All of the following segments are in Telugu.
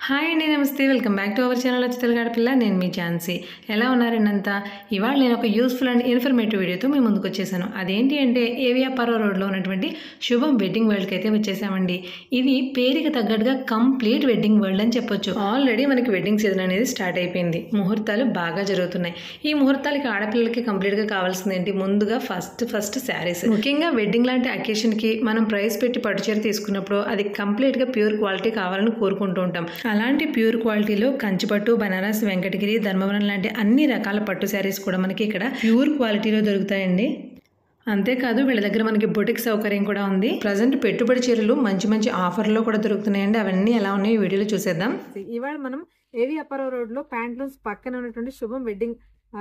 హాయ్ అండి, నమస్తే. Welcome back to our channel Chittala Gadapilla. నేను మీ ఝాన్సీ. ఎలా ఉన్నారండి అంతా? ఇవాళ నేను ఒక యూస్ఫుల్ అండ్ ఇన్ఫర్మేటివ్ వీడియోతో మీ ముందుకు వచ్చేసాను. అదేంటి అంటే ఏవిఆర్ఆర్ రోడ్లో ఉన్నటువంటి శుభం వెడ్డింగ్ వరల్డ్కి అయితే వచ్చేసామండి. ఇది పేరుకి తగ్గట్టుగా కంప్లీట్ వెడ్డింగ్ వరల్డ్ అని చెప్పొచ్చు. ఆల్రెడీ మనకి వెడ్డింగ్ సీజన్ అనేది స్టార్ట్ అయిపోయింది. ముహూర్తాలు బాగా జరుగుతున్నాయి. ఈ ముహూర్తాలకి ఆడపిల్లలకి కంప్లీట్గా కావాల్సింది ఏంటి? ముందుగా ఫస్ట్ శారీస్. ముఖ్యంగా వెడ్డింగ్ లాంటి అకేషన్కి మనం ప్రైస్ పెట్టి పట్టుచీర తీసుకున్నప్పుడు అది కంప్లీట్గా ప్యూర్ క్వాలిటీ కావాలని కోరుకుంటూ ఉంటాం. అలాంటి ప్యూర్ క్వాలిటీలో కంచిపట్టు, బనారస్, వెంకటగిరి, ధర్మవరం లాంటి అన్ని రకాల పట్టు శారీస్ కూడా మనకి ఇక్కడ ప్యూర్ క్వాలిటీలో దొరుకుతాయండి. అంతేకాదు వీళ్ళ దగ్గర మనకి బొటిక్ సౌకర్యం కూడా ఉంది. ప్రజెంట్ పెట్టుబడి చీరలు మంచి ఆఫర్లో కూడా దొరుకుతున్నాయండి. అవన్నీ ఎలా ఉన్నాయో వీడియోలో చూసేద్దాం. ఇవాళ మనం ఏవిఆర్ఆర్ రోడ్ లో ప్యాంట్లూన్స్ పక్కన ఉన్నటువంటి శుభం వెడ్డింగ్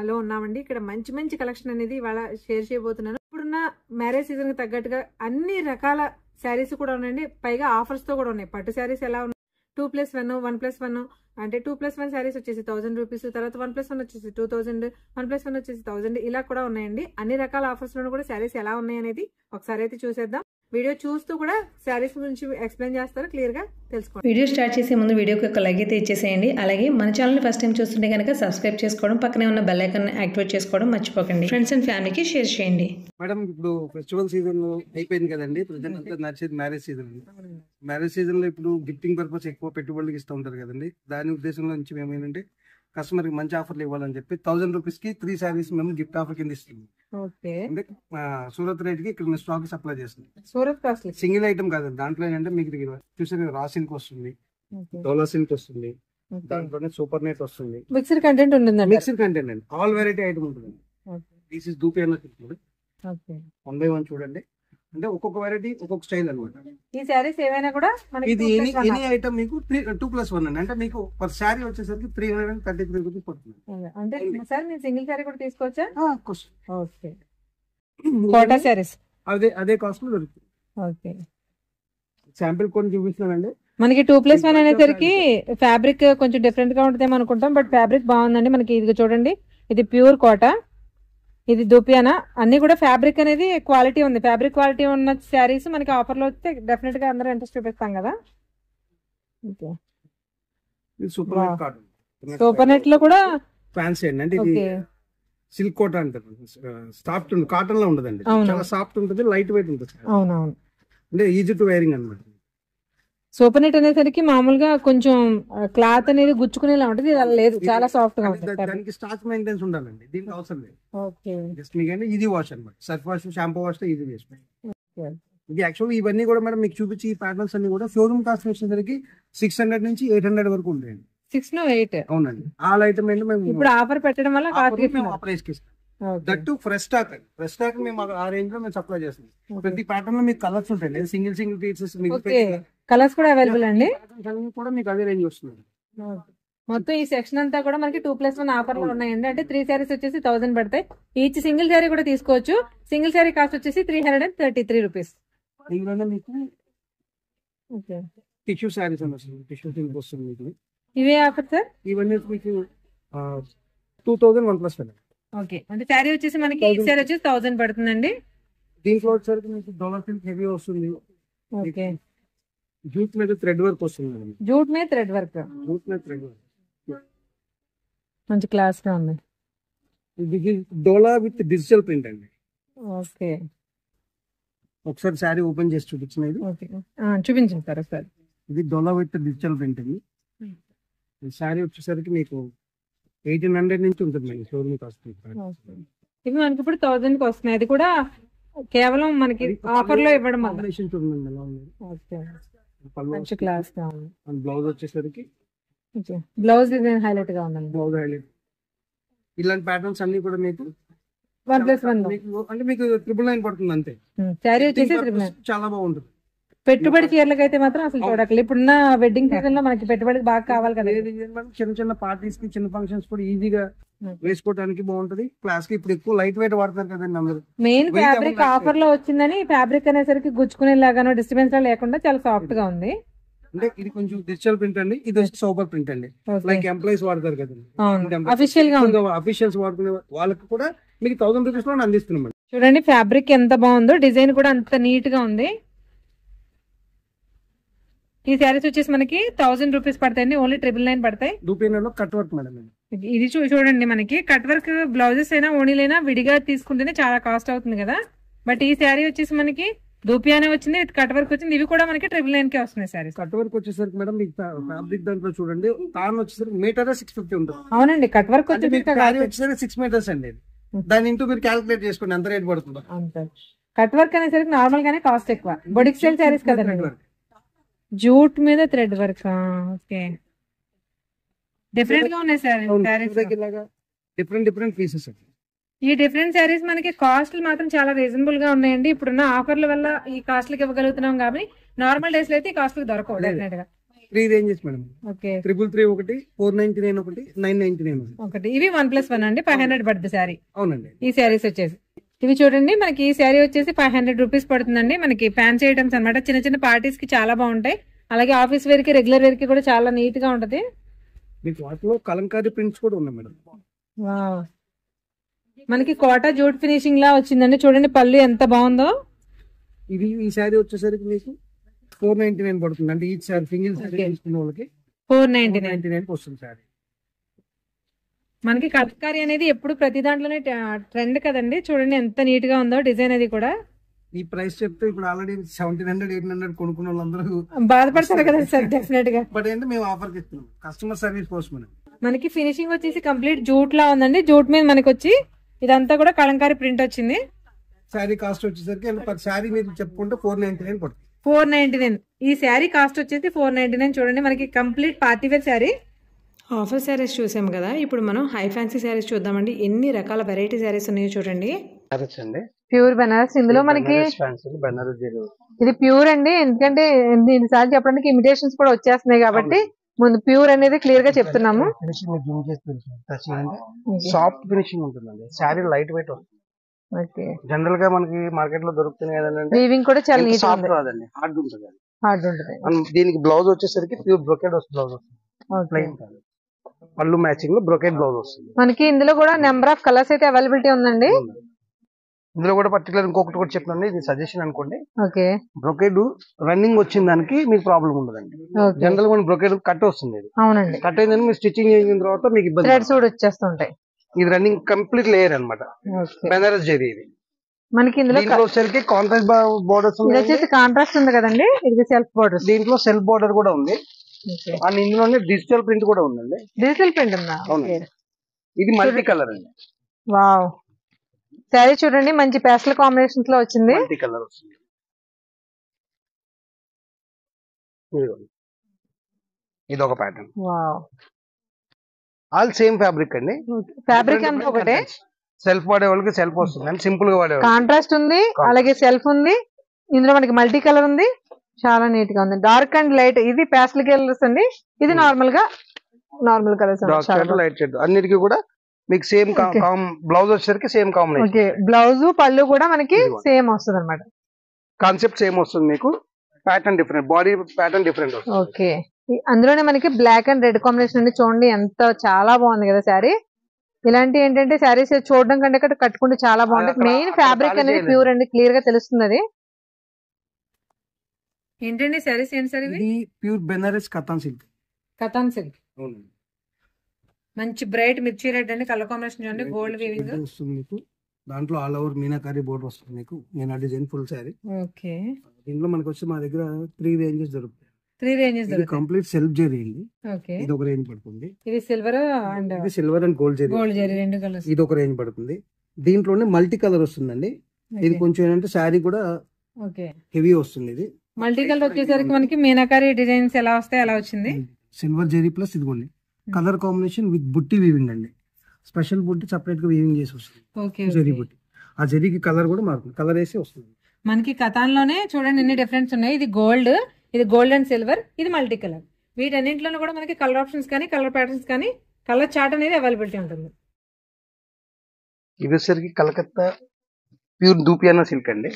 లో ఉన్నామండి. ఇక్కడ మంచి కలెక్షన్ అనేది ఇవాళ షేర్ చేయబోతున్నాను. ఇప్పుడున్న మ్యారేజ్ సీజన్ కి తగ్గట్టుగా అన్ని రకాల శారీస్ కూడా ఉన్నాయండి. పైగా ఆఫర్స్ తో కూడా ఉన్నాయి. పట్టు శారీస్ ఎలా ఉన్నాయి, 2+1, 1+1 అంటే 2+1 శారీస్ వచ్చేసి 1000 రూపీస్, తర్వాత 1+1 వచ్చేసి 2000, 1+1 వచ్చేసి 1000 ఇలా కూడా ఉన్నాయండి. అన్ని రకాల ఆఫర్స్ లో కూడా శారీస్ ఎలా ఉన్నాయి అనేది ఒకసారి అయితే చూసేద్దాం. వీడియో చూస్తూ కూడా శారీస్ గురించి ఎక్స్ప్లెయిన్ చేస్తారు, క్లియర్ గా తెలుసుకోండి. వీడియో స్టార్ట్ చేసే ముందు వీడియోకి ఒక లైక్ అయితే ఇచ్చేసేయండి. అలాగే మన ఛానల్ ఫస్ట్ టైం చూస్తుంటే కనుక సబ్స్క్రైబ్ చేసుకోవడం, పక్కనే ఉన్న బెల్ ఐకాన్ యాక్టివేట్ చేసుకోవడం మర్చిపోకండి. ఫ్రెండ్స్ అండ్ ఫ్యామిలీకి షేర్ చేయండి. మేడం, ఇప్పుడు ఫెస్టివల్ సీజన్ అయిపోయింది కదండి. ప్రజెంట్ అంతా నడిచేది మ్యారేజ్ సీజన్. మ్యారేజ్ సీజన్ లో ఇప్పుడు గిఫ్టింగ్ పర్పస్ ఎక్కువ పెట్టుబడులకు ఇస్తూ ఉంటారు కదండి. దాని ఉద్దేశంలో నుంచి మేము ఏంటంటే కస్టమర్ కి మంచి ఆఫర్లు ఇవ్వాలని చెప్పి 1000 రూపీస్ కి 3 శారీస్ మేము గిఫ్ట్ ఆఫర్ కింద ఇస్తున్నాం. అంటే సూరత్ రేట్ కి ఇక్కడ స్టాక్ సప్లై చేస్తుంది. సూరత్ కాస్ట్ సింగిల్ ఐటమ్ కాదండి. దాంట్లో ఏంటంటే మీకు చూసారు రా సిల్క్ వస్తుంది, డోలా సిల్క్ వస్తుంది, దాంట్లోనే సూపర్ నెట్ వస్తుంది, మిక్స్డ్ కంటెంట్ ఉంటుంది. మిక్స్డ్ కంటెంట్ అండి. ఆల్ వెరైటీ ఐటమ్ ఉంటుంది. దిస్ ఇస్ దూపి అన్న 1 by 1 చూడండి. అంటే ఒక్కొక్క వెరైటీ ఒక్కొక్క స్టైల్ అనమాట. ఈ శారీస్ ఏవైనా కూడా ఇది ఎనీ ఐటమ్ మీకు 2+1 అండి. అంటే మీకు పర్ శారీ వచ్చేసరికి 333 రూపీస్ పడుతుంది. అంటే సార్ మీరు సింగిల్ శారీ కూడా తీసుకోవచ్చా? ఓకే, కోటా శారీస్ అదే కాస్ట్ లో దొరుకుతుంది. ఓకే, శాంపిల్ కొన్ని చూపిస్తున్నానండి. మనకి 2+1 అనేసరికి ఫ్యాబ్రిక్ కొంచెం డిఫరెంట్ గా ఉంటుందేమో అనుకుంటాం, బట్ ఫ్యాబ్రిక్ బాగుందండి. మనకి ఇది చూడండి, ఇది ప్యూర్ కోటా, ఇది దూపియానా. అన్ని కూడా ఫ్యాబ్రిక్ అనేది క్వాలిటీ ఉంది. ఫ్యాబ్రిక్ క్వాలిటీ ఉన్న శారీస్ మనకి ఆఫర్ లో వస్తే డెఫినెట్ గా అందరూ ఇంట్రెస్ట్ చూపిస్తాం కదా. సూపర్ నెట్ లో కూడా ఫ్యాన్సీ అండి. ఇది సిల్క్ కోటా అంటారు. సాఫ్ట్ కాటన్ లో ఉండదండి, చాలా సాఫ్ట్ ఉంటుంది, లైట్ వెయిట్ ఉంటుంది. అవునవును, అంటే ఈజీ టు వేరింగ్ అనమాట. సూపర్ నెట్ అనేసరికి మామూలుగా కొంచెం క్లాత్ అనేది గుచ్చుకునేలా ఉంటుంది, ఇది అలా లేదు, చాలా సాఫ్ట్ గా ఉంటుంది. దానికి స్టార్చ్ మెయింటెన్స్ ఉండాలండి, దీనికి అవసరం లేదు. ఓకే, జస్ట్ మీకు ఈజీ వాష్ అనమాట. సర్ఫ్ వాష్, షాంపూ వాష్ తో ఈజీ చేసుకోండి. ఇది యాక్చువల్లీ ఇవన్నీ కూడా మేడం మీకు చూపించి ఈ ప్యాటర్న్స్ అన్ని కూడా షోరూమ్ కాస్ట్ వచ్చేసరికి 600 నుంచి 800 వరకు ఉంటాయండి. 6 to 8 అవునండి. ఆల్ ఐటమ్ ఏంటి మేము ఇప్పుడు ఆఫర్ పెట్టడం వల్ల ప్రైస్ కి ఇస్తాం. దట్టు ఫ్రెష్ స్టాక్ అండి. ఫ్రెష్ స్టాక్ మేము ఆ రేంజ్ లో మేము సప్లై చేస్తాం. ప్రతి ప్యాటర్న్ లో మీకు కలర్స్ ఉంటాయి, సింగిల్ పీసెస్ కలర్స్ కూడా అవైలబుల్ అండి. కూడా మీకు అదే రేంజ్ వస్తుంది. మొత్తం ఈ సెక్షన్ అంతా కూడా మనకి 2+1 ఆఫర్ లో ఉన్నాయండి. అంటే 3 శారీస్ వచ్చేసి 1000 పడతాయి. ఈచ్ సింగిల్ శారీ కూడా తీసుకోవచ్చు. సింగిల్ శారీ కాస్ట్ వచ్చేసి 333 రూపీస్. దీనిలోనే మీకు టిష్యూ శారీస్ అని వస్తుంది, టిష్యూ సింక్ వస్తుంది మీకు. ఇవే ఆఫర్ సార్? ఇవన్నీ మీకు 2000 1+1. ఓకే, అంటే శారీ వచ్చేసి మనకి ఈ శారీ వచ్చేసి 1000 పడుతుందండి. దీంట్లో వచ్చేసరికి మీకు డోలా సిల్క్ హెవీ వస్తుంది. ఓకే, జూట్ మీద థ్రెడ్ వర్క్ వస్తుంది. జూట్ మీద థ్రెడ్ వర్క్, మంచి క్లాస్ గా ఉంది. ఇది డోలా విత్ డిజిటల్ ప్రింట్ అండి. ఓకే, ఒకసారి శారీ ఓపెన్ చేసి చూపించినది. చూపించండి సార్ ఒకసారి. ఇది డోలా విత్ డిజిటల్ ప్రింట్ అండి. ఈ శారీ వచ్చేసరికి మీకు 1800 నుంచి ఉంటుంది మేడం షోరూమ్ కాస్ట్. ఇవి మనకి ఇప్పుడు 1000 కి వస్తున్నాయి. అది కూడా కేవలం మనకి ఆఫర్ లో ఇవ్వడం వల్ల. మంచి క్లాస్ గా ఉంది. బ్లౌజ్ వచ్చేసరికి బ్లౌజ్ డిజైన్ హైలైట్ గా ఉందండి. Blouse highlight. ఇలాంటి ప్యాటర్న్స్ అన్ని కూడా మీకు 1+1 అంటే మీకు 999 పడుతుంది అంతే. శారీ వచ్చేసి 999 చాలా బాగుంటుంది. పెట్టుబడి చీరలకు అయితే మాత్రం అసలు చూడకలేదు. ఇప్పుడున్న వెడ్డింగ్ సీజన్ లో మనకి పెట్టుబడికి బాగా కావాలి కదా. చిన్న పార్టీస్ కి, చిన్న ఫంక్షన్స్ కూడా ఈజీగా వేసుకోవడానికి బాగుంటది. క్లాస్ కి ఇప్పుడు ఎక్కువ లైట్ వెయిట్ వాడతారు కదండి అందరూ. మెయిన్ ఫ్యాబ్రిక్ ఆఫర్ లో వచ్చిందని ఫ్యాబ్రిక్ అనేసరికి గుచ్చుకునేలాగానో డిస్టర్బెన్స్ లేకుండా చాలా సాఫ్ట్ గా ఉంది. అంటే ఇది కొంచెం డిజిటల్ ప్రింట్ అండి, ఇది వచ్చి సూపర్ ప్రింట్ అండి. లైక్ ఎంప్లాయీస్ వాడతారు కదండి, అఫీషియల్స్ వాడుకునే వాళ్ళకి కూడా మీకు 1000 రూపీస్ లో అందిస్తున్నాం. చూడండి ఫ్యాబ్రిక్ ఎంత బాగుందో, డిజైన్ కూడా అంత నీట్ గా ఉంది. ఈ శారీస్ వచ్చేసి మనకి 1000 రూపీస్ పడతాయండి, ఓన్లీ 999 పడతాయి. దూపియానాలో కట్ వర్క్ మేడం ఇది. ఇది చూడండి, మనకి కట్ వర్క్ బ్లౌజెస్ అయినా ఓణీలైనా విడిగా తీసుకుంటేనే చాలా కాస్ట్ అవుతుంది కదా. బట్ ఈ శారీ వచ్చేసి మనకి దూపియానే వచ్చింది, కట్ వర్క్ వచ్చింది. ఇవి కూడా మనకి 999 కే వస్తున్నాయి శారీస్. కట్ వర్క్ వచ్చేసరికి మేడం మీకు ఫ్యాబ్రిక్ దాంట్లో చూడండి, తాను వచ్చేసరికి మీటర్ 650 ఉంటుంది. అవునండి, కట్ వర్క్ వచ్చేసరికి 6 మీటర్స్ అండి. దాని ఇంటూ మీరు క్యాలిక్యులేట్ చేసుకోండి ఎంత రేట్ పడుతుందో. కట్ వర్క్ అనేసరికి నార్మల్ గానే కాస్ట్ ఎక్కువ. బొడిక్ స్టైల్ శారీస్ కదండి, జూట్ మీద థ్రెడ్ వర్క్. ఓకే, డిఫరెంట్ గా ఉన్నాయి శారీస్. Different pieces. ఈ డిఫరెంట్ శారీస్ మనకి కాస్ట్ మాత్రం చాలా రీజనబుల్ గా ఉన్నాయండి. ఇప్పుడున్న ఆఫర్ల వల్ల ఈ కాస్ట్లకి ఇవ్వగలుగుతున్నాం, కాబట్టి నార్మల్ డేస్ లో అయితే ఈ కాస్ట్లకి దొరకవు డెఫినెట్ గా. 3 రేంజెస్ మేడం. ఓకే, 333 ఒకటి, 499 ఒకటి, 999 ఒకటి. ఇవి 1+1 అండి, 500 పడుతుంది శారీ. అవునండి. ఈ శారీస్ వచ్చేసి ఇవి చూడండి, మనకి ఈ శారీ వచ్చేసి 500 రూపీస్ పడుతుందండి. మనకి ఫ్యాన్సీ ఐటమ్స్ అనమాట, చిన్న చిన్న పార్టీస్ కి చాలా బాగుంటాయి. అలాగే ఆఫీస్ వేర్ కి, రెగ్యులర్ వేర్ కి కూడా చాలా నీట్ గా ఉంటది. మీకు వాటిలో కలంకారీ ప్రింట్స్ కూడా ఉన్నాయి మేడం. వావ్, మనకి కోటా జూట్ ఫినిషింగ్ లా వచ్చిందండి. చూడండి పళ్ళు ఎంత బాగుందో. ఇది ఈ శారీ వచ్చేసరికి మీకు 499 పడుతుంది. అంటే ఈ శారీ సింగిల్ శారీ తీసుకున్న వాళ్ళకి 499 వస్తుంది శారీ. మనకి కలంకారీ అనేది ఎప్పుడు ప్రతి దాంట్లోనే ట్రెండ్ కదండి. చూడండి ఎంత నీట్ గా ఉందో డిజైన్ అది కూడా. ఈ ప్రైస్ చెప్తే ఇప్పుడు ఆల్రెడీ 1700, 800 కొనుక్కున్న వాళ్ళందరూ బాధపడతారు కదా సార్, డెఫినెట్ గా. బట్ ఏంటంటే మేము ఆఫర్ ఇస్తున్నాం కస్టమర్ సర్వీస్ కోసం. మనకి ఫినిషింగ్ వచ్చేసి కంప్లీట్ జూట్ లా ఉందండి. జూట్ మీద మనకి వచ్చి ఇదంతా కూడా కలంకారీ ప్రింట్ వచ్చింది. శారీ కాస్ట్ వచ్చేసరికి పర్ శారీ మీరు చెప్పుకుంటే 499 పడుతుంది. 499. ఈ శారీ కాస్ట్ వచ్చేసి 499. చూడండి మనకి complete party wear sari. Offer saris చూసాం కదా, ఇప్పుడు మనం హై ఫ్యాన్సీ శారీస్ చూద్దామండి. ఎన్ని రకాల వెరైటీ శారీస్ ఉన్నాయో చూడండి. ప్యూర్ బనారస్. ఇందులో మనకి ఇది ప్యూర్ అండి, ఎందుకంటే దీనిసారి చెప్పడానికి ఇమిటేషన్స్ కూడా వచ్చేస్తున్నాయి కాబట్టి ముందు ప్యూర్ అనేది క్లియర్ గా చెప్తున్నాము. సాఫ్ట్ ఫినిషింగ్ ఉంటుందండి. శారీ లైట్ వెయిట్ వస్తుంది. జనరల్ గా మనకి మార్కెట్ లో దొరుకుతున్నాయి కదండి, వీవింగ్ కూడా చాలా నీట్ సాఫ్ట్ రాదండి, హార్డ్ ఉంటుంది. హార్డ్ ఉంటుంది. దీనికి బ్లౌజ్ వచ్చేసరికి ప్యూర్ బ్రొకెట్ బ్లౌజ్ వస్తుంది, ప్లెయిన్ కాదు. పళ్ళు మ్యాచింగ్ లో బ్రొకెట్ బ్లౌజ్ వస్తుంది. మనకి ఇందులో కూడా నెంబర్ ఆఫ్ కలర్స్ అయితే అవైలబిలిటీ ఉందండి. ఇందులో కూడా పర్టికులర్ ఇంకొకటి కూడా చెప్తాను, ఇది సజెషన్ అనుకోండి. ఓకే, బ్రొకెడ్ రన్నింగ్ వచ్చిన దానికి మీకు ప్రాబ్లం ఉండదండి. జనరల్ గా బ్రొకెడ్ కట్ వస్తుంది. అవునండి, కట్ అయిందని మీరు స్టిచ్చింగ్ చేసిన తర్వాత మీకు ఇబ్బంది. థ్రెడ్స్ కూడా వచ్చేస్తుంటాయి. ఇది రన్నింగ్ కంప్లీట్ లేయర్ అనమాట, బెనారస్ జరీ. ఇది మనకి ఇందులో వచ్చేసరికి కాంట్రాస్ట్ బోర్డర్స్ వచ్చేసి కాంట్రాస్ట్ ఉంది కదండి, ఇది సెల్ఫ్ బోర్డర్. దీంట్లో సెల్ఫ్ బోర్డర్ కూడా ఉంది, అండ్ ఇందులోనే డిజిటల్ ప్రింట్ కూడా ఉందండి. డిజిటల్ ప్రింట్ ఉందా? ఇది మల్టీ కలర్ అండి. వావ్, శారీ చూడండి మంచి పేస్టల్ కాంబినేషన్స్ లో వచ్చింది. మల్టీ కలర్ వస్తుంది. ఇది ఒక pattern. Wow, all same fabric అండి. ఫ్యాబ్రిక్ అంతా ఒకటే. సెల్ఫ్ వాడే వాళ్ళకి సెల్ఫ్ వస్తుంది అండ్ సింపుల్ గా వాడే కాంట్రాస్ట్ ఉంది, అలాగే సెల్ఫ్ ఉంది. ఇందులో మనకి మల్టీ కలర్ ఉంది, చాలా నీట్ గా ఉంది. డార్క్ అండ్ లైట్, ఇది పేస్టల్ కలర్స్ అండి, ఇది నార్మల్ కలర్స్. లైట్ షేడ్ అన్నిటికీ కూడా మీకు సేమ్ బ్లౌజ్ వచ్చేసరికి సేమ్ కాంబినేషన్. ఓకే, బ్లౌజ్ పళ్ళు కూడా మనకి సేమ్ వస్తుంది అనమాట. కాన్సెప్ట్ సేమ్ వస్తుంది, మీకు pattern different, body pattern different వస్తుంది. ఓకే, అందులోనే మనకి బ్లాక్ అండ్ రెడ్ కాంబినేషన్ అండి. చూడండి ఎంత చాలా బాగుంది కదా శారీ. ఇలాంటి ఏంటంటే శారీస్ చూడడం కంటే ఇక్కడ కట్టుకుంటే చాలా బాగుంటుంది. మెయిన్ ఫ్యాబ్రిక్ అనేది ప్యూర్ అండి, క్లియర్ గా తెలుస్తుంది. అది ఏంటండి శారీస్? ఏంటి సార్ ఇవి? Pure Banaras katan silk. Katan silk మంచి బ్రైట్ మిర్చి రెడ్ అండి, కలర్ కాంబినేషన్ చూడండి, గోల్డ్ వీవింగ్ వస్తుంది మీకు. దాంట్లో ఆల్ ఓవర్ మీనాకారి బోర్డర్ వస్తుంది మీకు. నేను డిజైన్ ఫుల్ శారీ. ఓకే, దీంట్లో మనకు వచ్చి మా దగ్గర 3 రేంజెస్ దొరుకుతాయి. 3 రేంజెస్ దొరుకుతాయి. కంప్లీట్ సెల్ఫ్ జరీ అండి. ఓకే, ఇది ఒక రేంజ్ పడుతుంది. ఇది సిల్వర్ అండ్ గోల్డ్ జరీ రెండు కలర్స్. ఇది ఒక రేంజ్ పడుతుంది. దీంట్లోనే మల్టీ కలర్ వస్తుందండి. ఇది కొంచెం ఏంటంటే శారీ కూడా ఓకే హెవీ వస్తుంది. ఇది మల్టీ కలర్ వచ్చేసరికి మనకి మీనాకారి డిజైన్స్ ఎలా వస్తాయి అలా వచ్చింది. సిల్వర్ జరీ ప్లస్ ఇదిగోండి కలర్ కాంబినేషన్ విత్ బుట్టి వీవింగ్ అండి. స్పెషల్ బుట్టి సపరేట్ గా వీవింగ్ చేసి వస్తుంది, జరీ బుట్టి. ఆ జరీకి కలర్ కూడా మారుతుంది, కలర్ వేసి వస్తుంది. మనకి కథాన్ లోనే చూడండి ఎన్ని డిఫరెన్స్ ఉన్నాయి. ఇది గోల్డ్ అండ్ సిల్వర్, ఇది మల్టీ కలర్. వీటన్నింటిలోనూ కూడా మనకి కలర్ ఆప్షన్స్ కానీ కలర్ ప్యాటర్న్స్ కానీ కలర్ చార్ట్ అనేది అవైలబిలిటీ ఉంటుంది. ఇది వచ్చేసరికి కలకత్తా ప్యూర్ దూపియానా సిల్క్ అండి.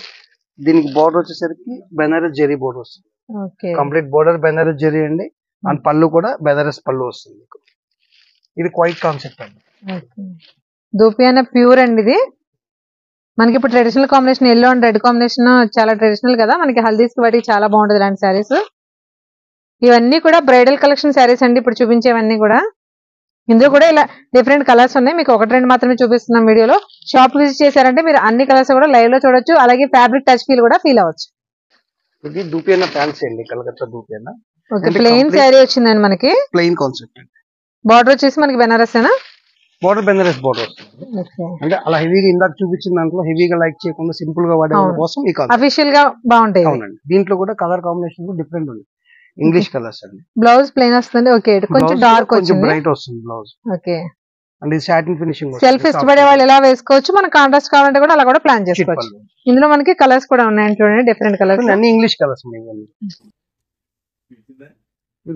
దీనికి బోర్డర్ వచ్చేసరికి బెనారస్ జరీ బోర్డర్ వస్తుంది. కంప్లీట్ బోర్డర్ బెనారస్ జరీ అండి. అండ్ పళ్ళు కూడా బెనారస్ పళ్ళు వస్తుంది. ఇది క్వైట్ కాన్సెప్ట్ అండి. దూపియానా ప్యూర్ అండి. ఇది మనకి ఇప్పుడు traditional combination yellow and red combination చాలా ట్రెడిషనల్ కదా, మనకి హల్దీస్ వాటికి చాలా బాగుంటుంది ఇలాంటి శారీస్. ఇవన్నీ కూడా బ్రైడల్ కలెక్షన్ శారీస్ అండి ఇప్పుడు చూపించేవన్నీ కూడా. ఇందులో కూడా ఇలా డిఫరెంట్ కలర్స్ ఉన్నాయి. మీకు ఒకటి రెండు మాత్రమే చూపిస్తున్నాం వీడియోలో. షాప్ విజిట్ చేశారంటే మీరు అన్ని కలర్స్ కూడా లైవ్ లో చూడొచ్చు. అలాగే ఫ్యాబ్రిక్ టచ్ ఫీల్ కూడా ఫీల్ అవ్వచ్చు. ఇది దూపియానా ఫ్యాన్సీ అండి, కలకత్తా దూపియానా. ఓకే, ప్లెయిన్ శారీ వచ్చిందండి మనకి. Plain concept. బార్డర్ వచ్చేసి మనకి బెనారసేనా? బోర్డర్ బెనారస్ బోర్డర్ వస్తుంది. అంటే అలా హెవీగా ఇందాక చూపించిన దాంట్లో హెవీగా లైక్ చేయకుండా సింపుల్ గా వాడే కోసం ఈ కాన్సెప్ట్ అఫీషియల్ గా బాగుంటాయి. అవునండి. దీంట్లో కూడా కలర్ కాంబినేషన్ డిఫరెంట్ ఉంది. ఇంగ్లీష్ కలర్స్ అండి. బ్లౌజ్ ప్లెయిన్ వస్తుంది. ఓకే, కొంచెం డార్క్ కొంచెం బ్రైట్ వస్తుంది బ్లౌజ్. ఓకే, అండ్ ఇది సాటిన్ ఫినిషింగ్. సెల్ఫ్ ఇష్టపడే వాళ్ళు ఎలా వేసుకోవచ్చు, మనకు కాంట్రాస్ట్ కావాలంటే కూడా అలా కూడా ప్లాన్ చేసుకోవచ్చు. ఇందులో మనకి కలర్స్ కూడా ఉన్నాయి చూడండి, డిఫరెంట్ కలర్స్ అన్ని ఇంగ్లీష్ కలర్స్.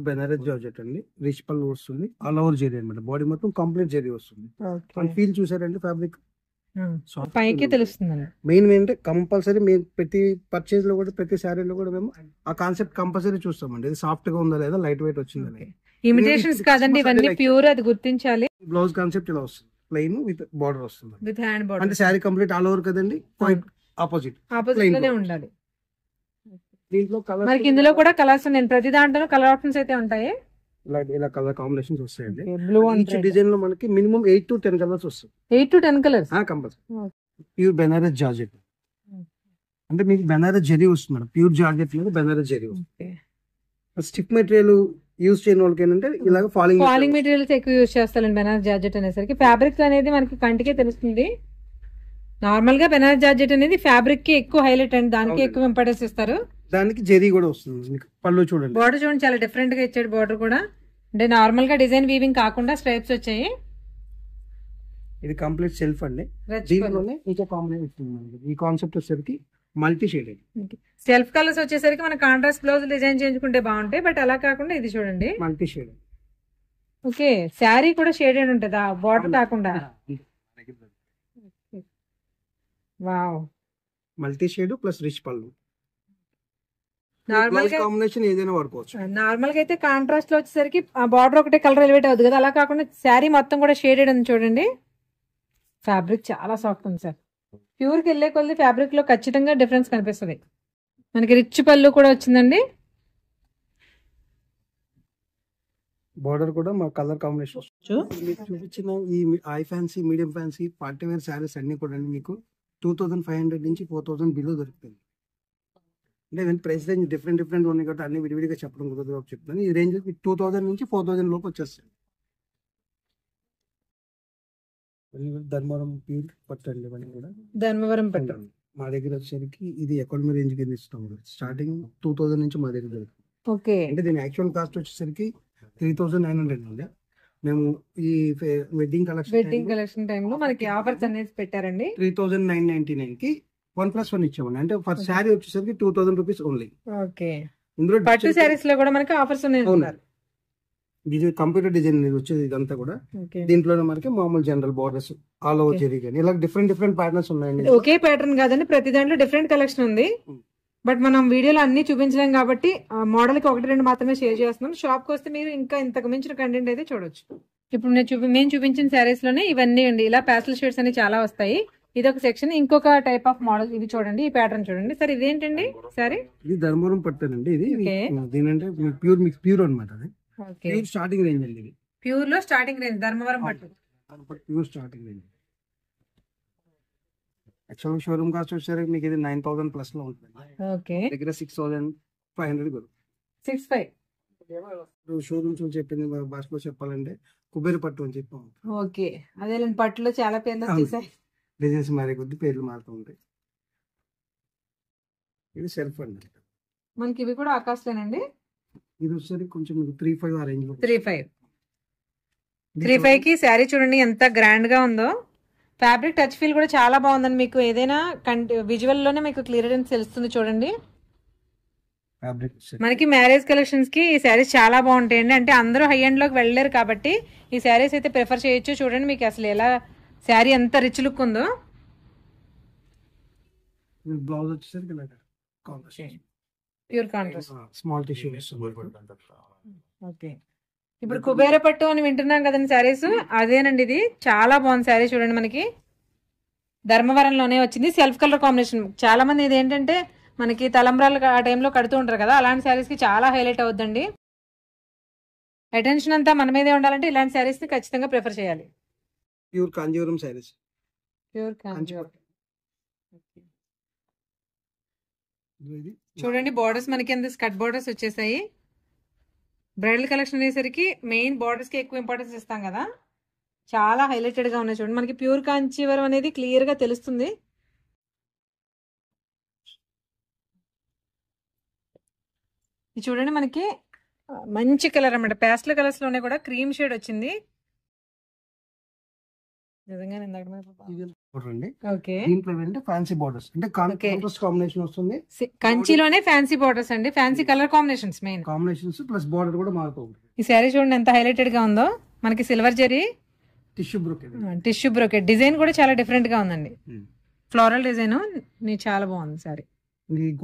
బెనారస్ జార్జెట్ అండి, రిచ్ పళ్ళు వస్తుంది, ఆల్ ఓవర్ జెరీ అనమాట. బాడీ మొత్తం కంప్లీట్ జెరీ వస్తుంది. ఫీల్ చూసారండి ఫ్యాబ్రిక్ పైకి తెలుస్తుంది. మెయిన్ ఏంటంటే కంపల్సరీ మేము ప్రతి పర్చేజ్ లో కూడా ప్రతి శారీలో కూడా మేము ఆ కాన్సెప్ట్ కంపల్సరీ చూస్తామండి. ఇది సాఫ్ట్ గా ఉందా లేదా, లైట్ వెయిట్ వచ్చిందని. ఇమిటేషన్స్ కాదండి ఇవన్నీ, ప్యూర్, అది గుర్తించాలి. బ్లౌజ్ కాన్సెప్ట్ ఇలా వస్తుంది, ప్లెయిన్ విత్ బార్డర్ వస్తుంది. విత్ హ్యాండ్ బార్డర్ అంటే శారీ కంప్లీట్ ఆల్ ఓవర్ కదండి, ఆపోజిట్ లోనే ఉండాలి. దీంట్లో కలర్ మనకి ఇందులో కూడా కలర్స్ ఉన్నాయి. ప్రతి దాంట్లో కలర్ ఆప్షన్స్ అయితే ఉంటాయి. ఇలా కలర్ కాంబినేషన్స్ వస్తాయండి. బ్లూ ఈచ్ డిజైన్ లో మనకి మినిమం 8 to 10 కలర్స్ వస్తాయి. 8 to 10 colours compulsory. Pure Banaras georgette అంటే మీకు బెనారస్ జెరీ వస్తుంది మేడం. ప్యూర్ జార్జెట్ మీద బెనారస్ జెరీ వస్తుంది. స్టిక్ మెటీరియల్ యూజ్ చేయని వాళ్ళకి ఏంటంటే ఇలాగ ఫాలింగ్ మెటీరియల్స్ ఎక్కువ యూజ్ చేస్తారండి. బెనారస్ జార్జెట్ అనేసరికి ఫ్యాబ్రిక్స్ అనేది మనకి కంటికే తెలుస్తుంది. నార్మల్ గా బెనారస్ జార్జెట్ అనేది ఫ్యాబ్రిక్ కి ఎక్కువ హైలైట్ అండి, దానికి ఎక్కువ ఇంపార్టెన్స్ ఇస్తారు. దానికి జెరీ కూడా వస్తుంది. మీకు పళ్ళు చూడండి, బార్డర్ చూడండి చాలా డిఫరెంట్ గా ఇచ్చాడు. బార్డర్ కూడా అంటే నార్మల్ గా డిజైన్ వీవింగ్ కాకుండా స్ట్రైప్స్ వచ్చాయి. ఇది కంప్లీట్ సెల్ఫ్ అండి. దీంట్లోనే ఇంకో కాంబినేషన్ ఈ కాన్సెప్ట్ వచ్చేసరికి మల్టీ షేడెడ్ సెల్ఫ్ కలర్స్ వచ్చేసరికి మన కాంట్రాస్ట్ బ్లౌజ్ డిజైన్ చేయించుకుంటే బాగుంటాయి. బట్ అలా కాకుండా ఇది చూడండి మల్టీ షేడెడ్. ఓకే, శారీ కూడా షేడెడ్ ఉంటుందా, బార్డర్ కాకుండా? Wow, multi shade plus rich పళ్ళు. నార్మల్ గా కాంబినేషన్ ఏదైనా వాడుకోవచ్చు. నార్మల్ గా అయితే కాంట్రాస్ట్ లో వచ్చేసరికి ఆ బార్డర్ ఒకటే కలర్ ఎలివేట్ అవుతుంది కదా, అలా కాకుండా శారీ మొత్తం కూడా షేడెడ్ ఉంది చూడండి. ఫ్యాబ్రిక్ చాలా సాఫ్ట్ ఉంది సార్. ప్యూర్ కి వెళ్ళే కొద్ది ఫ్యాబ్రిక్ లో ఖచ్చితంగా డిఫరెన్స్ కనిపిస్తుంది. మనకి రిచ్ పళ్ళు కూడా వచ్చిందండి. బార్డర్ కూడా మా కలర్ కాంబినేషన్ చూపించిన ఈ ఐ fancy, medium fancy, party wear saris అన్ని కూడా మీకు 2500 నుంచి 4000 బిలో దొరుకుతుంది. అంటే ప్రైస్ రేంజ్ డిఫరెంట్ ఉన్నాయి కాబట్టి అన్ని విడివిడిగా చెప్పడం కుదరదు కాబట్టి చెప్తాను. ఈ రేంజ్ 2000 నుంచి 4000 లోపు వచ్చేస్తాయి. ధర్మవరం ప్యూర్ పట్టు అండి, ఇవన్నీ కూడా ధర్మవరం పట్టు. మా దగ్గర వచ్చేసరికి ఇది ఎకానమీ రేంజ్ కింద ఇస్తాం. స్టార్టింగ్ 2000 నుంచి మా దగ్గర దొరుకుతుంది. ఓకే, అంటే దీని యాక్చువల్ కాస్ట్ వచ్చేసరికి 3900 అండి. మేము ఈ వెడ్డింగ్ కలెక్షన్ టైంలో మనకి ఆఫర్స్ అనేది పెట్టారండి. 3999 కి 1+1 ఇచ్చామండి. అంటే ఫర్ శారీ వచ్చేసరికి 2000 రూపీస్ ఓన్లీ. ఓకే, ఇందులో పట్టు శారీస్ లో కూడా మనకి ఆఫర్స్ ఉన్నాయి. ఇది కంప్యూటర్ డిజైన్ అనేది వచ్చేది ఇదంతా కూడా. దీంట్లోనే మనకి మామూలు general borders all over zari కానీ ఇలా డిఫరెంట్ ప్యాటర్న్స్ ఉన్నాయండి. ఒకే ప్యాటర్న్ కాదండి, ప్రతి దాంట్లో డిఫరెంట్ కలెక్షన్ ఉంది. బట్ మనం వీడియోలో అన్ని చూపించలేం కాబట్టి మోడల్ కి 1-2 మాత్రమే షేర్ చేస్తున్నాం. షాప్ కి వస్తే మీరు ఇంకా ఇంతకు మించిన కంటెంట్ అయితే చూడొచ్చు. ఇప్పుడు నేను చూపించిన శారీస్ లోనే ఇవన్నీ అండి. ఇలా ప్యాస్టల్ షేడ్స్ అని చాలా వస్తాయి. ఇది ఒక సెక్షన్. ఇంకొక టైప్ ఆఫ్ మోడల్ ఇది చూడండి, ఈ ప్యాటర్న్ చూడండి సార్. ఇదేంటండి సారీ? ఇది ధర్మవరం పట్టానండి. ఇది దీనంటే ప్యూర్ అనమాట. ప్యూర్ స్టార్టింగ్ రేంజ్ అండి. ఇది ప్యూర్ లో స్టార్టింగ్ రేంజ్ ధర్మవరం పట్టు. Pure starting range. Actual showroom cost వచ్చేసరికి మీకు ఇది 9000 ప్లస్ లో ఉంటుంది. ఓకే, దగ్గర 6500 65 షోరూమ్స్ చెప్పింది భాషలో చెప్పాలంటే కుబేర పట్టు అని చెప్పాము. ఓకే, అదే పట్టులో చాలా పేర్లు వచ్చేసాయి. డిజైన్స్ మారే కొద్ది పేర్లు మారుతూ ఉంటాయి. ఇది సెల్ఫ్ అండి. మనకి ఇవి కూడా ఆకాశలేనండి. ఇది వచ్చేసరికి కొంచెం 35 ఆ రేంజ్ లో. 35 కి శారీ చూడండి ఎంత గ్రాండ్ గా ఉందో. ఫ్యాబ్రిక్ టచ్ ఫీల్ కూడా చాలా బాగుందండి. మీకు ఏదైనా విజువల్ లోనే మీకు క్లియరెన్స్ తెలుస్తుంది చూడండి. మనకి మ్యారేజ్ కలెక్షన్స్ కి ఈ శారీస్ చాలా బాగుంటాయండి. అంటే అందరూ హై ఎండ్ లోకి వెళ్ళలేరు కాబట్టి ఈ శారీస్ అయితే ప్రిఫర్ చేయొచ్చు. చూడండి మీకు అసలు ఎలా శారీ ఎంత రిచ్ లుక్ ఉందో. బ్లౌజ్ వచ్చేసరికి pure contrast small tissue. Okay, ఇప్పుడు కుబేర పట్టు అని వింటున్నాం కదండి శారీస్, అదేనండి. ఇది చాలా బాగుంది శారీ చూడండి. మనకి ధర్మవరంలోనే వచ్చింది. Self colour combination. చాలా మంది ఇది ఏంటంటే మనకి తలంబ్రాలు ఆ టైంలో కడుతూ ఉంటారు కదా, అలాంటి శారీస్ కి చాలా హైలైట్ అవుద్దండి. అటెన్షన్ అంతా మన మీదే ఉండాలంటే ఇలాంటి శారీస్ ని ఖచ్చితంగా ప్రిఫర్ చేయాలి. ప్యూర్ కాంజీవరం శారీస్. ప్యూర్ చూడండి బోర్డర్స్ మనకి ఎంత స్కట్ బోర్డర్స్ వచ్చేసాయి. బ్రైడల్ కలెక్షన్ అనేసరికి మెయిన్ బోర్డర్స్ కి ఎక్కువ ఇంపార్టెన్స్ ఇస్తాం కదా, చాలా హైలైటెడ్ గా ఉన్నాయి. చూడండి మనకి ప్యూర్ కాంచీవరం అనేది క్లియర్ గా తెలుస్తుంది. ఇది చూడండి మనకి మంచి కలర్ అన్నమాట, పేస్టల్ కలర్స్ లోనే కూడా క్రీమ్ షేడ్ వచ్చింది. ఫ్యాన్సీ బోర్డర్స్ అంటే కాంబినేషన్ వస్తుంది. కంచిలోనే ఫ్యాన్సీ బోర్డర్స్ అండి, fancy colour combinations main combinations plus border కూడా మారుతుంది. ఈ శారీ చూడండి ఎంత హైలైటెడ్ గా ఉందో, మనకి silver zari tissue brocade design కూడా చాలా డిఫరెంట్ గా ఉందండి. ఫ్లోరల్ డిజైన్ చాలా బాగుంది సారీ.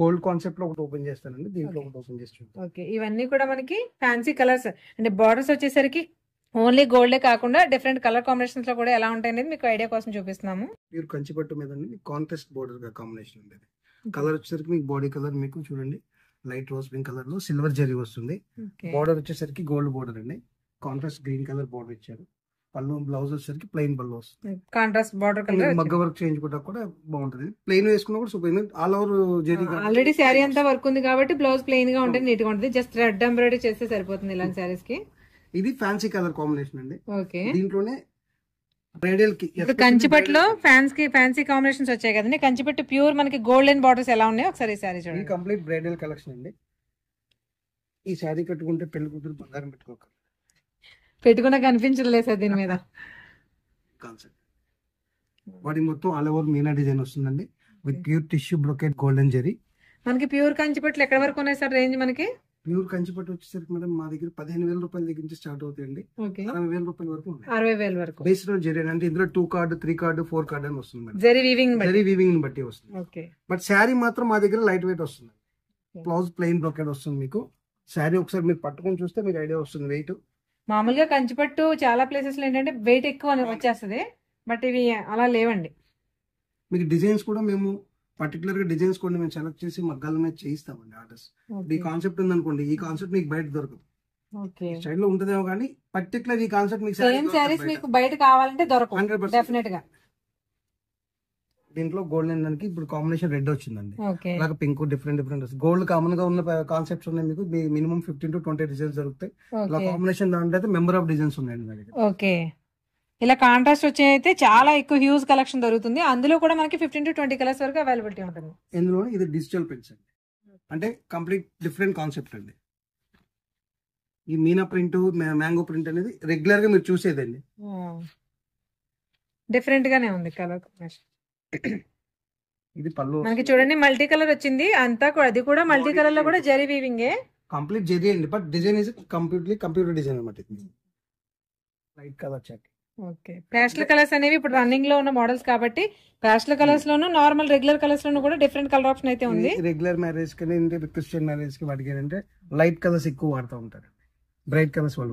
గోల్డ్ కాన్సెప్ట్ లో ఒకటి ఓపెన్ చేస్తానండి, దీంట్లో ఒకటి ఓపెన్ చేస్తాను. ఓకే, ఇవన్నీ కూడా మనకి ఫ్యాన్సీ కలర్స్ అంటే బార్డర్స్ వచ్చేసరికి ఓన్లీ గోల్డే కాకుండా డిఫరెంట్ కలర్ కాంబినేషన్స్ లో కూడా ఎలా ఉంటాయి అనేది మీకు ఐడియా కోసం చూపిస్తున్నాము. ప్యూర్ కంచిపట్టు మీద కాంట్రాస్ట్ బోర్డర్ గా కాంబినేషన్ ఉండేది. కలర్ వచ్చేసరికి మీకు బాడీ కలర్ మీకు చూడండి లైట్ రోజ్ పింక్ కలర్ లో సిల్వర్ జరీ వస్తుంది. బోర్డర్ వచ్చేసరికి గోల్డ్ బోర్డర్ అండి, కాంట్రాస్ట్ గ్రీన్ కలర్ బోర్డర్ ఇచ్చారు. పళ్ళు బ్లౌజ్ వచ్చేసరికి ప్లెయిన్ పళ్ళు వస్తుంది, కాంట్రాస్ట్ బార్డర్ కలర్. మగ్గ వర్క్ చేయించుకుంటా కూడా బాగుంటది, ప్లెయిన్ వేసుకున్నా కూడా super. All over zari already sari అంతా వర్క్ ఉంది కాబట్టి బ్లౌజ్ ప్లెయిన్ గా ఉంటుంది, నీట్ గా ఉంటుంది. జస్ట్ థ్రెడ్ ఎంబ్రాయిడరీ చేస్తే సరిపోతుంది ఇలాంటి శారీస్ కి. ఇది ఫ్యాన్సీ కలర్ కాంబినేషన్ అండి. ఓకే, దీంట్లోనే బ్రైడల్ కి ఇప్పుడు కంచిపట్టులో ఫ్యాన్సీ కాంబినేషన్స్ వచ్చాయి కదండి. కంచిపట్టు ప్యూర్ మనకి గోల్డెన్ బార్డర్స్ ఎలా ఉన్నాయో ఒకసారి ఈ శారీ చూడండి. కంప్లీట్ బ్రైడల్ కలెక్షన్ అండి. ఈ శారీ కట్టుకుంటే పెళ్లి కూతురు బంగారం పెట్టుకున్నా కనిపించలేదు సార్ దీని మీద. కాన్సెప్ట్ బాడీ మొత్తం ఆల్ ఓవర్ మీనా డిజైన్ వస్తుందండి with pure tissue brocade golden zari. మనకి ప్యూర్ కంచిపట్లు ఎక్కడ వరకు ఉన్నాయి సార్ రేంజ్? మనకి ప్యూర్ కంచిపట్టు వచ్చేసరికి మేడం మా దగ్గర 15,000 రూపాయల దగ్గర నుంచి స్టార్ట్ అవుతాయండి, 60,000 రూపాయల వరకు. 60,000 వరకు బేస్ లో జరీ అంటే ఇందులో 2 కార్డ్ 3 కార్డ్ 4 కార్డ్ అని వస్తుంది. జరీ వీవింగ్ ని బట్టి వస్తుంది. బట్ శారీ మాత్రం మా దగ్గర లైట్ వెయిట్ వస్తుంది. బ్లౌజ్ ప్లెయిన్ బ్రోకెట్ వస్తుంది మీకు. శారీ ఒకసారి మీరు పట్టుకొని చూస్తే మీకు ఐడియా వస్తుంది వెయిట్. మామూలుగా కంచిపట్టు చాలా ప్లేసెస్ లో ఏంటంటే వెయిట్ ఎక్కువ వచ్చేస్తుంది, బట్ ఇవి అలా లేవండి. మీకు డిజైన్స్ కూడా మేము పర్టికులర్ గా డిజైన్స్ కూడా మేము సెలెక్ట్ చేసి మగ్గాల మీద చేయిస్తామండి ఆర్డర్స్. ఈ కాన్సెప్ట్ ఉందనుకోండి, ఈ కాన్సెప్ట్ మీకు బయట దొరకదు. స్టైల్ లో ఉంటుందేమో కానీ పర్టికులర్ ఈ కాన్సెప్ట్ మీకు బయట కావాలంటే దొరకదు 100% డెఫినెట్ గా. దీంట్లో గోల్డెన్ దానికి ఇప్పుడు కాంబినేషన్ రెడ్ వచ్చిందండి, అలాగే పింక్ డిఫరెంట్ గోల్డ్ కామన్ గా ఉన్న కాన్సెప్ట్స్ ఉన్నాయి. మీకు మినిమం 15 to 20 డిజైన్స్ దొరుకుతాయి. ఇలా కాంబినేషన్ దాంట్లో అయితే మెంబర్ ఆఫ్ డిజైన్స్ ఉన్నాయండి. ఓకే, ఇలా కాంట్రాస్ట్ వచ్చే అయితే చాలా ఎక్కువ హ్యూజ్ కలెక్షన్ దొరుకుతుంది. అందులో కూడా మనకి 15 to 20 కలర్స్ వరకు అవైలబిలిటీ ఉంటుంది. ఇందులో ఇది డిజిటల్ ప్రింట్స్ అండి, అంటే కంప్లీట్ డిఫరెంట్ కాన్సెప్ట్ అండి. ఈ మీనా ప్రింట్ మ్యాంగో ప్రింట్ అనేది రెగ్యులర్ గా మీరు చూసేదండి, డిఫరెంట్ గానే ఉంది కలర్ కాంబినేషన్. ఇది పళ్ళు మనకి చూడండి మల్టీ కలర్ వచ్చింది అంతా కూడా, అది కూడా మల్టీ కలర్ లో కూడా జరీ వీవింగ్ కంప్లీట్ జరీ అండి. But design is completely computer design అన్నమాట. Light colour chart. Okay, pastel colours అనేవి ఇప్పుడు రన్నింగ్ లో ఉన్న మోడల్స్ కాబట్టి పేస్టల్ కలర్స్ లోను నార్మల్ రెగ్యులర్ కలర్స్ లోను కూడా డిఫరెంట్ కలర్ ఆప్షన్ అయితే ఉంది. రెగ్యులర్ మ్యారేజ్ కి క్రిస్టియన్ మ్యారేజ్ కి వాటికి ఏంటంటే లైట్ కలర్స్ ఎక్కువ వాడుతూ ఉంటారు, బ్రైట్ కలర్స్ వాళ్ళ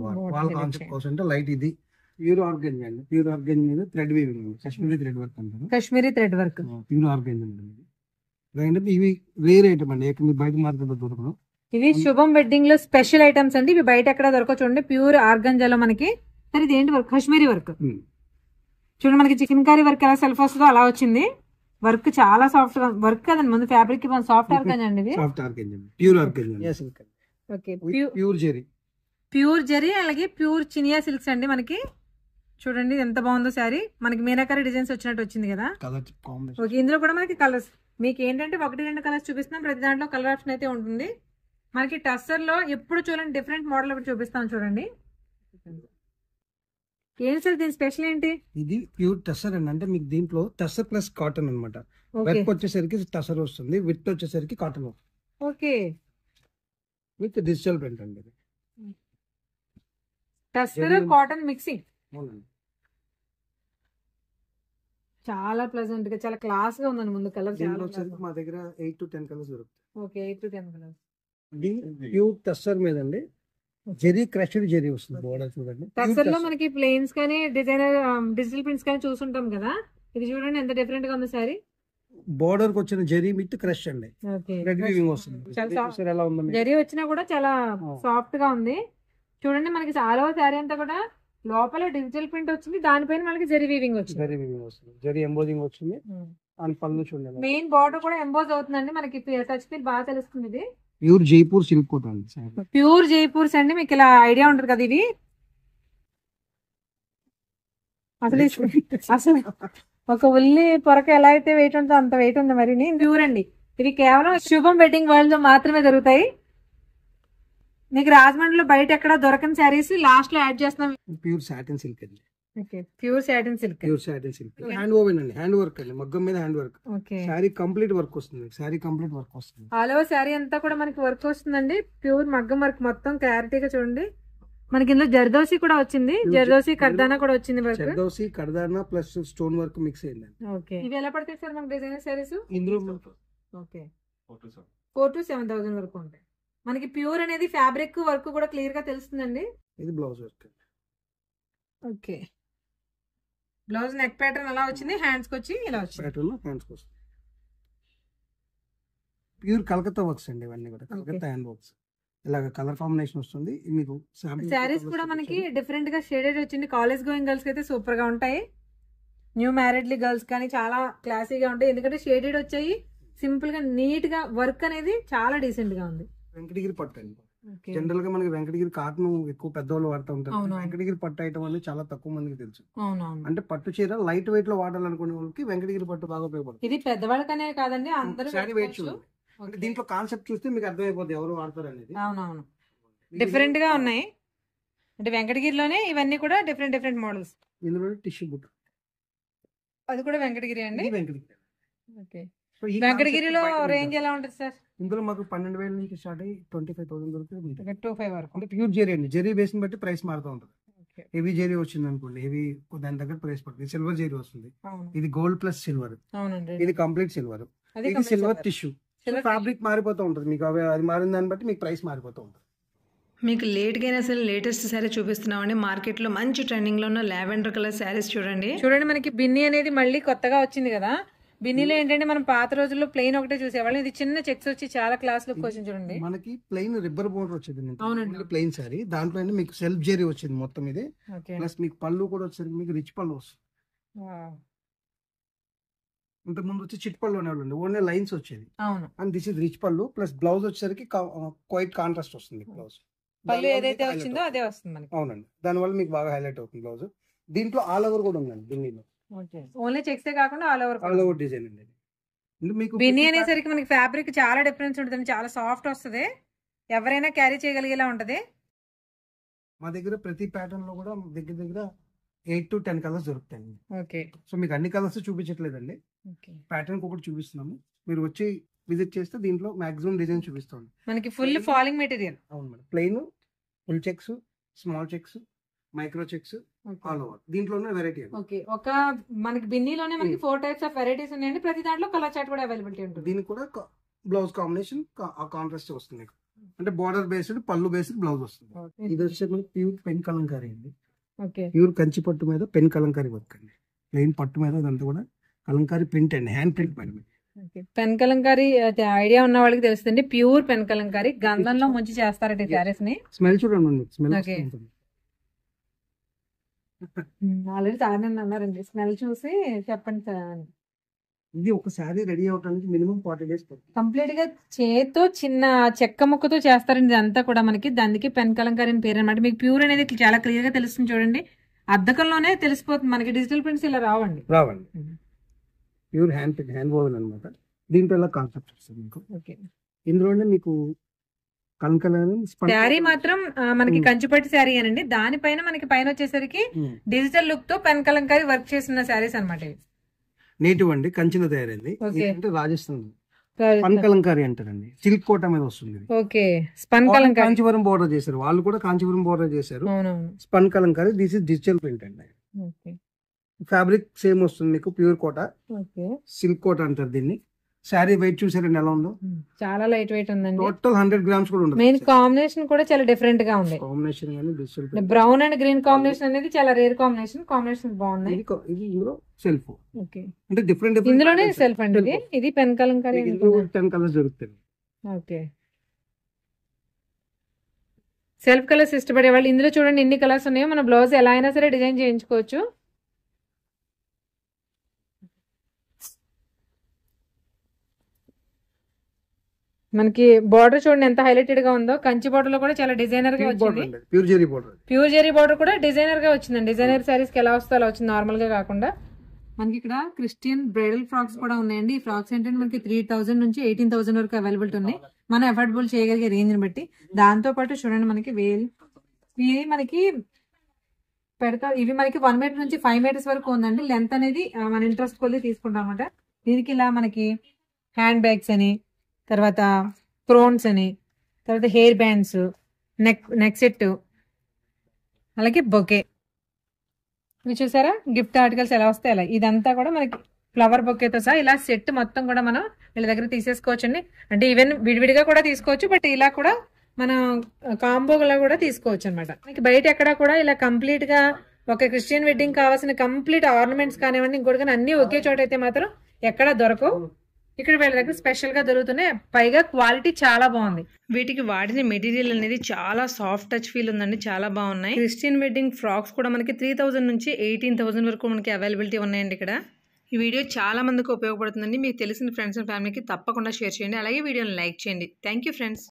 కాన్సెప్ట్ కోసం అంటే లైట్. ఇది ప్యూర్ ఆర్గంజా అండి, ప్యూర్ ఆర్గంజా మీద thread weaving, Kashmiri thread work అంటారు. Kashmiri thread work pure organza అండి. ఇవి రేర్ ఐటమ్ అండి, మీరు బయట మార్కెట్ లో దొరకదు. ఇవి శుభం వెడ్డింగ్ లో స్పెషల్ ఐటమ్స్ అండి, ఇవి బయట ఎక్కడ దొరకవు. చూడండి ప్యూర్ ఆర్గంజాలో మనకి ఇది ఏంటి వర్క్? కాశ్మీరీ వర్క్. చూడండి మనకి చికెన్ కర్రీ వర్క్ ఎలా సెల్ఫ్ వస్తుందో అలా వచ్చింది. వర్క్ చాలా సాఫ్ట్ గా వర్క్ కదండి, ముందు ఫ్యాబ్రిక్ సాఫ్ట్ ఆర్గంజా అండి, soft organza, pure organza. Okay, pure zari అలాగే ప్యూర్ చినియా సిల్క్స్ అండి. మనకి చూడండి ఎంత బాగుందో శారీ, మనకి మీనాకరీ డిజైన్స్ వచ్చినట్టు వచ్చింది కదా. ఓకే, ఇందులో కూడా మనకి కలర్స్ మీకు ఏంటంటే 1-2 కలర్స్ చూపిస్తున్నాం, ప్రతి దాంట్లో కలర్ ఆప్షన్ అయితే ఉంటుంది. మనకి టస్సర్ లో ఎప్పుడు చూడండి డిఫరెంట్ మోడల్ ఒకటి చూపిస్తాం చూడండి. ఏం సార్ దీని స్పెషల్ ఏంటి? ఇది ప్యూర్ టస్సర్ అండి, అంటే మీకు దీంట్లో టస్సర్ ప్లస్ కాటన్ అనమాట. వర్క్ వచ్చేసరికి టస్సర్ వస్తుంది, విత్ వచ్చేసరికి cotton. Okay, with digital print అండి. టస్సర్ కాటన్ మిక్సింగ్ చాలా ప్లెజెంట్ గా చాలా క్లాస్ గా ఉందండి. ముందు కలర్ మా దగ్గర 8 to 10 కలర్స్ దొరుకుతాయి. Okay, 8 to 10 colours. Pure tussar మీద అండి, జెరీ క్రష్డ్ జెరీ వస్తుంది బోర్డర్. చూడండి టస్సర్ లో మనకి ప్లెయిన్స్ కానీ డిజైనర్ డిజిటల్ ప్రింట్స్ కానీ చూస్తుంటాం కదా, ఇది చూడండి ఎంత డిఫరెంట్ గా ఉంది సారీ. బోర్డర్ కి వచ్చిన జెరీ విత్ క్రష్ అండి, రెడ్ వీవింగ్ వస్తుంది. జెరీ వచ్చినా కూడా చాలా సాఫ్ట్ గా ఉంది. చూడండి మనకి ఆల్ ఓవర్ శారీ అంతా కూడా లోపల డిజిటల్ ప్రింట్ వచ్చింది, దానిపైన మనకి జరీ వీవింగ్ వచ్చింది. జరీ వీవింగ్ వస్తుంది, జరీ ఎంబోజింగ్ వచ్చింది. అండ్ పళ్ళు చూడండి, మెయిన్ బార్డర్ కూడా ఎంబోజ్ అవుతుందండి, మనకి టచ్ ఫీల్ బాగా తెలుస్తుంది. ఇది ప్యూర్ జైపూర్ సిల్క్ కోట్ అండి, ప్యూర్ జైపూర్స్ అండి. మీకు ఇలా ఐడియా ఉంటుంది కదా, ఇది అసలు ఒక ఉల్లి పొరక ఎలా అయితే వెయిట్ ఉంటుందో అంత వెయిట్ ఉంది. మరి ప్యూర్ అండి, ఇది కేవలం శుభం వెడ్డింగ్ వరల్డ్ లో మాత్రమే దొరుకుతాయి. మీకు రాజమండ్రిలో బయట ఎక్కడ దొరకని శారీస్ లాస్ట్ లో యాడ్ చేస్తున్నాం. ప్యూర్ సాటిన్ సిల్క్ అండి, pure satin silk. Pure satin silk hand woven అండి, హ్యాండ్ వర్క్ అండి, మగ్గం మీద hand work. Sari complete work వస్తుంది, శారీ కంప్లీట్ వర్క్ వస్తుంది. ఆల్ ఓవర్ శారీ అంతా కూడా మనకి వర్క్ వస్తుందండి, ప్యూర్ మగ్గం వర్క్ మొత్తం క్లారిటీగా చూడండి. మనకి ఇందులో జర్దోసి కూడా వచ్చింది, జర్దోసి కర్దానా కూడా వచ్చింది. Zardosi kardana plus stone work mix అయింది. ఓకే, ఇవి ఎలా పడతాయి సార్ మనకి డిజైనర్ శారీస్? ఇందులో ఓకే 4,000 to 7,000 వరకు ఉంటాయి. మనకి ప్యూర్ అనేది ఫ్యాబ్రిక్ వర్క్ కూడా క్లియర్ గా తెలుస్తుందండి. ఇది blouse work. Okay, blouse neck pattern అలా వచ్చింది, హ్యాండ్స్ కి వచ్చి ఇలా వచ్చింది. ప్యాటర్న్ హ్యాండ్స్ కోసం ప్యూర్ కలకత్తా వర్క్స్ అండి, ఇవన్నీ కూడా కలకత్తా హ్యాండ్ వర్క్స్. ఇలాగ కలర్ కాంబినేషన్ వస్తుంది. మీకు శారీస్ కూడా మనకి డిఫరెంట్ గా షేడెడ్ వచ్చింది. కాలేజ్ గోయింగ్ గర్ల్స్ కి అయితే సూపర్ గా ఉంటాయి. న్యూ మ్యారీడ్లీ గర్ల్స్ కానీ చాలా క్లాసీగా ఉంటాయి, ఎందుకంటే షేడెడ్ వచ్చాయి. సింపుల్ గా నీట్ గా వర్క్ అనేది చాలా డీసెంట్ గా ఉంది. వెంకటగిరి పట్టు అండి. జనరల్ గా మనకి వెంకటగిరి కాటన్ ఎక్కువ పెద్దవాళ్ళు వాడుతూ ఉంటారు. వెంకటగిరి పట్టు ఐటమ్ అనేది చాలా తక్కువ మందికి తెలుసు. అంటే పట్టు చీర లైట్ వెయిట్ లో వాడాలనుకునే వాళ్ళకి వెంకటగిరి పట్టు బాగా ఉపయోగపడుతుంది. ఇది పెద్దవాళ్ళకనే కాదండి, అందరూ శారీ వెయిట్ చూడండి. అంటే దీంట్లో కాన్సెప్ట్ చూస్తే మీకు అర్థమైపోతుంది ఎవరు వాడతారు అనేది. అవునవును, డిఫరెంట్ గా ఉన్నాయి. అంటే వెంకటగిరిలోనే ఇవన్నీ కూడా డిఫరెంట్ డిఫరెంట్ మోడల్స్. ఇందులో టిష్యూ బుట్ట, అది కూడా వెంకటగిరి అండి. వెంకటగిరి. ఓకే, వెంకటగిరిలో రేంజ్ ఎలా ఉంటుంది సార్? ఇందులో మాకు 12,000 నుంచి స్టార్ట్ అయ్యి 25,000 వరకు 25 వరకు. అంటే ప్యూర్ జెరీ అండి, జెరీ బేస్ బట్టి ప్రైస్ మారుతూ ఉంటుంది. హెవీ జెరీ వచ్చింది అనుకోండి, హెవీ దాని దగ్గర ప్రైస్ పడుతుంది. సిల్వర్ జెరీ వస్తుంది, ఇది గోల్డ్ ప్లస్ సిల్వర్. ఇది కంప్లీట్ సిల్వర్, ఇది సిల్వర్ టిష్యూ. ఫ్యాబ్రిక్ మారిపోతూ ఉంటుంది మీకు, అది మారిన దాన్ని బట్టి మీకు ప్రైస్ మారిపోతూ ఉంటుంది. మీకు లేట్గా అయినా సరే లేటెస్ట్ శారీ చూపిస్తున్నామండి. మార్కెట్లో మంచి ట్రెండింగ్లో ఉన్న లావెండర్ కలర్ శారీస్ చూడండి. మనకి బిన్ని అనేది మళ్ళీ కొత్తగా వచ్చింది కదా. బిన్నీలో ఏంటంటే మనం పాత రోజుల్లో ప్లెయిన్ ఒకటే చూసేవాళ్ళం, ఇది చిన్న చెక్స్ వచ్చి చాలా క్లాస్ లుక్ వచ్చింది చూడండి. మనకి ప్లెయిన్ రిబ్బర్ బోర్డర్ వచ్చింది, ప్లెయిన్ సారీ. దాంట్లో మీకు సెల్ఫ్ జెరీ వచ్చింది మొత్తం ఇది. ప్లస్ మీకు పళ్ళు కూడా వచ్చేసరికి మీకు రిచ్ పళ్ళు వస్తుంది. ఇంతకు ముందు వచ్చి చిట్ పళ్ళు అనేవాళ్ళు, ఓన్లీ లైన్స్ వచ్చేది. అండ్ దిస్ ఇస్ రిచ్ పళ్ళు. ప్లస్ బ్లౌజ్ వచ్చేసరికి క్వైట్ కాంట్రాస్ట్ వస్తుంది బ్లౌజ్. పళ్ళు ఏదైతే వచ్చిందో అదే వస్తుంది మనకి. అవునండి, దానివల్ల మీకు బాగా హైలైట్ అవుతుంది బ్లౌజ్. దీంట్లో ఆల్ ఓవర్ కూడా ఉందండి బిన్నీలో. ఓన్లీ చెక్స్ కాకుండా ఆల్ ఓవర్ డిజైన్ అండి. మీకు బిన్నీ అనేసరికి మనకి ఫ్యాబ్రిక్ చాలా డిఫరెన్స్ ఉంటుంది, చాలా సాఫ్ట్ వస్తుంది, ఎవరైనా క్యారీ చేయగలిగేలా ఉంటది. మా దగ్గర ప్రతి ప్యాటర్న్ లో కూడా దగ్గర దగ్గర 8 to 10 కలర్స్ దొరుకుతాయి. ఓకే, సో మీకు అన్ని కలర్స్ చూపించట్లేదండి, ప్యాటర్న్ ఒకటి చూపిస్తున్నాము. మీరు వచ్చి విజిట్ చేస్తే దీంట్లో మాక్సిమం డిజైన్ చూపిస్తాం. మనకి ఫుల్ ఫాలింగ్ మెటీరియల్. అవును madam, plain, full checks, small checks, micro checks, all over. దీంట్లోనే వెరైటీ. ఓకే, ఒక మనకి బిన్నీలోనే మనకి 4 types ఆఫ్ వెరైటీస్ ఉన్నాయండి. ప్రతి దాంట్లో కలర్ చార్ట్ కూడా అవైలబిలిటీ ఉంటుంది. దీనికి కూడా బ్లౌజ్ కాంబినేషన్ కాంట్రాస్ట్ వస్తుంది. అంటే బార్డర్ బేస్డ్, పళ్ళు బేస్డ్ బ్లౌజ్ వస్తుంది. ఇది వచ్చే మనకి ప్యూర్ పెన్ కలంకారీ అండి. ప్యూర్ కంచి పట్టు మీద పెన్ కలంకారీ వర్క్ అండి. ప్లెయిన్ పట్టు మీద ఇదంతా కూడా కలంకారీ ప్రింట్ అండి, hand print madam. Pen Kalamkari idea ఉన్న వాళ్ళకి తెలుస్తుంది. ప్యూర్ పెన్ కలంకారీ గంధంలో ముంచి చేస్తారంటే శారీస్ ని. స్మెల్ చూడండి, స్మెల్ ఆల్రెడీ చాలా మంది అన్నారండి, స్మెల్ చూసి చెప్పండి సార్. ఇది ఒక శారీ రెడీ అవడానికి మినిమం 40 days పడుతుంది. కంప్లీట్ గా చేతితో చిన్న చెక్క ముక్కతో చేస్తారండి ఇదంతా కూడా. మనకి దానికి పెన్ కలంకారీ అని పేరు అనమాట. మీకు ప్యూర్ అనేది చాలా క్లియర్ గా తెలుస్తుంది చూడండి, అద్దకంలోనే తెలిసిపోతుంది. మనకి డిజిటల్ ప్రింట్స్ ఇలా రావండి. ప్యూర్ హ్యాండ్ వోవెన్ అనమాట. దీంట్లో ఇలా కాన్సెప్ట్ వస్తుంది మీకు. ఇందులోనే మీకు శారీ మాత్రం మనకి కంచిపట్టి శారీ అనండి. దానిపైన మనకి పైన వచ్చేసరికి డిజిటల్ లుక్ తో పెన్ కలంకారీ వర్క్ చేసిన శారీస్ అనమాట. నేటివ్ అండి, కంచిలో తయారైంది. రాజస్థాన్ స్పన్ కలంకారీ అంటారండి. సిల్క్ కోట మీద వస్తుంది. Okay, spun Kalamkari Kanjeevaram border చేశారు, వాళ్ళు కూడా కాంచీవరం బోర్డర్ చేశారు. Spun Kalamkari, this is digital print అండి. ఫ్యాబ్రిక్ సేమ్ వస్తుంది మీకు, ప్యూర్ కోట, సిల్క్ కోట అంటారు దీన్ని. శారీ వెయిట్ చూసారండి ఎలా ఉందో, చాలా లైట్ వెయిట్ ఉందండి. టోటల్ 100 grams కూడా ఉండదు. మెయిన్ కాంబినేషన్ కూడా చాలా డిఫరెంట్ గా ఉంది. కాంబినేషన్ గానీ digital brown and green combination అనేది చాలా రేర్ కాంబినేషన్. కాంబినేషన్ బాగున్నాయి. ఇది ఇందులో సెల్ఫ్. ఓకే, అంటే డిఫరెంట్ ఇందులోనే సెల్ఫ్ అండి. ఇది పెన్ కలంకారీ. 10 కలర్స్ దొరుకుతాయి. ఓకే, సెల్ఫ్ కలర్స్ ఇష్టపడే వాళ్ళు ఇందులో చూడండి ఎన్ని కలర్స్ ఉన్నాయో, మన బ్లౌజ్ ఎలా అయినా సరే డిజైన్ చేయించుకోవచ్చు. మనకి బార్డర్ చూడండి ఎంత హైలైటెడ్ గా ఉందో. కంచి బార్డర్ లో కూడా చాలా డిజైనర్ గా వచ్చింది. Pure zari border, pure zari border కూడా డిజైనర్ గా వచ్చిందండి. డిజైనర్ సారీస్ కి ఎలా వస్తుందో అలా వచ్చింది, నార్మల్ గా కాకుండా. మనకి ఇక్కడ క్రిస్టియన్ బ్రైడల్ ఫ్రాక్స్ కూడా ఉన్నాయండి. ఈ ఫ్రాక్స్ ఏంటంటే మనకి 3000 నుంచి 18,000 వరకు అవైలబిలిటీ ఉన్నాయి, మనం అఫోర్డబుల్ చేయగలిగే రేంజ్ ని బట్టి. దాంతో పాటు చూడండి మనకి ఇవి మనకి పెడతారు. ఇవి మనకి 1 మీటర్ నుంచి 5 మీటర్స్ వరకు ఉందండి. లెంత్ అనేది మన ఇంట్రెస్ట్ కొద్ది తీసుకుంటాం అన్నమాట. దీనికి ఇలా మనకి హ్యాండ్ బ్యాగ్స్ అని, తర్వాత క్రోన్స్ అని, తర్వాత హెయిర్ బ్యాండ్స్, నెక్ సెట్, అలాగే బొకే. ఇవి చూసారా గిఫ్ట్ ఆర్టికల్స్ ఎలా వస్తాయి అలా. ఇదంతా కూడా మనకి ఫ్లవర్ బొకేతో సహా ఇలా సెట్ మొత్తం కూడా మనం వీళ్ళ దగ్గర తీసేసుకోవచ్చండి. అంటే ఈవెన్ విడివిడిగా కూడా తీసుకోవచ్చు, బట్ ఇలా కూడా మనం కాంబోగా కూడా తీసుకోవచ్చు అనమాట. మనకి బయట ఎక్కడ కూడా ఇలా కంప్లీట్ గా ఒక క్రిస్టియన్ వెడ్డింగ్ కావాల్సిన కంప్లీట్ ఆర్నమెంట్స్ కానివ్వండి, ఇంకోటి కానీ అన్ని ఒకే చోట అయితే మాత్రం ఎక్కడ దొరకవు. ఇక్కడ వీళ్ళ దగ్గర స్పెషల్ గా దొరుకుతున్నాయి, పైగా క్వాలిటీ చాలా బాగుంది. వీటికి వాడిన మెటీరియల్ అనేది చాలా సాఫ్ట్ టచ్ ఫీల్ ఉందండి, చాలా బాగున్నాయి. క్రిస్టియన్ వెడ్డింగ్ ఫ్రాక్స్ కూడా మనకి 3000 నుంచి 18,000 వరకు మనకి అవైలబిలిటీ ఉన్నాయండి ఇక్కడ. ఈ వీడియో చాలా మందికి ఉపయోగపడుతుందండి. మీకు తెలిసిన ఫ్రెండ్స్ అండ్ ఫ్యామిలీకి తప్పకుండా షేర్ చేయండి, అలాగే వీడియోని లైక్ చేయండి. Thank you friends.